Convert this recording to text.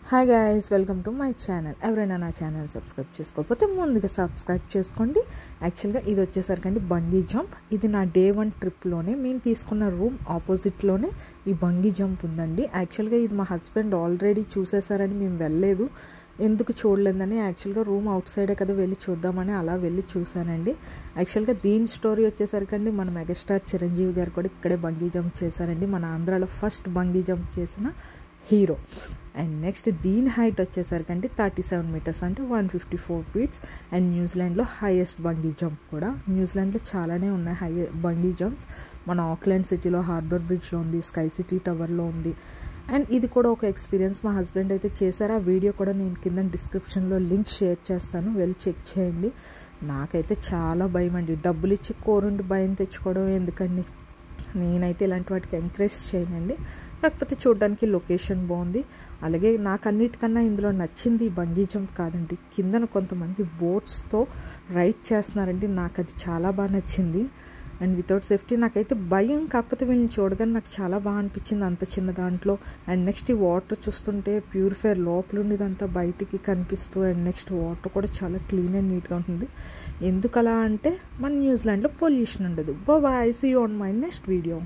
Hi guys, welcome to my channel. ఎవరైనా నా channel subscribe చేసుకోకపోతే ముందుగా సబ్స్క్రైబ్ చేసుకోండి. యాక్చువల్గా ఇది వచ్చేసరికండి బంగీ జంప్. ఇది నా డే 1 ట్రిప్లోనే మేము తీసుకున్న రూమ్ ఆపోజిట్లోనే ఈ బంగీ జంప్ ఉందండి. యాక్చువల్గా ఇది మా హస్బెండ్ ఆల్రెడీ చూసేసారని మేము వెళ్ళలేదు, ఎందుకు చూడలేదని. యాక్చువల్గా రూమ్ అవుట్ సైడే కదా వెళ్ళి చూద్దామని అలా వెళ్ళి చూశానండి. యాక్చువల్గా దీని స్టోరీ వచ్చేసరికండి మన మెగాస్టార్ చిరంజీవి గారు కూడా ఇక్కడే బంగీ జంప్ చేశారండి. మన ఆంధ్రాలో ఫస్ట్ బంగీ జంప్ చేసిన హీరో. అండ్ నెక్స్ట్ దీని హైట్ వచ్చేసరికంటే 37 మీటర్స్ అంటే 154 ఫీట్స్. అండ్ న్యూజిలాండ్లో హైయెస్ట్ బంగీ జంప్ కూడా. న్యూజిలాండ్లో చాలానే ఉన్నాయి బంగీ జంప్స్. మన ఆక్లాండ్ సిటీలో హార్బర్ బ్రిడ్జ్లో ఉంది, స్కై సిటీ టవర్లో ఉంది. అండ్ ఇది కూడా ఒక ఎక్స్పీరియన్స్. మా హస్బెండ్ అయితే చేశారు. ఆ వీడియో కూడా నేను కింద డిస్క్రిప్షన్లో లింక్ షేర్ చేస్తాను, వెళ్ళి చెక్ చేయండి. నాకైతే చాలా భయం అండి. డబ్బులు ఇచ్చి కోరుండి భయం తెచ్చుకోవడం ఎందుకండి. నేనైతే ఇలాంటి వాటికి ఎంకరేజ్ చేయనండి. కాకపోతే చూడడానికి లొకేషన్ బాగుంది. అలాగే నాకు అన్నిటికన్నా ఇందులో నచ్చింది బంగీ జంప్ కాదండి, కిందన కొంతమంది బోట్స్తో రైడ్ చేస్తున్నారండి. నాకు అది చాలా బాగా నచ్చింది. అండ్ వితౌట్ సేఫ్టీ నాకైతే భయం, కాకపోతే వీళ్ళని చూడగానే నాకు చాలా బాగా అనిపించింది అంత చిన్న దాంట్లో. అండ్ నెక్స్ట్ ఈ వాటర్ చూస్తుంటే ప్యూరిఫైర్ లోపల ఉండేదంతా బయటికి కనిపిస్తూ, అండ్ నెక్స్ట్ వాటర్ కూడా చాలా క్లీన్ అండ్ నీట్గా ఉంటుంది. ఎందుకు అలా అంటే మన న్యూజిలాండ్లో పొల్యూషన్ ఉండదు. Bye, see you on my next video.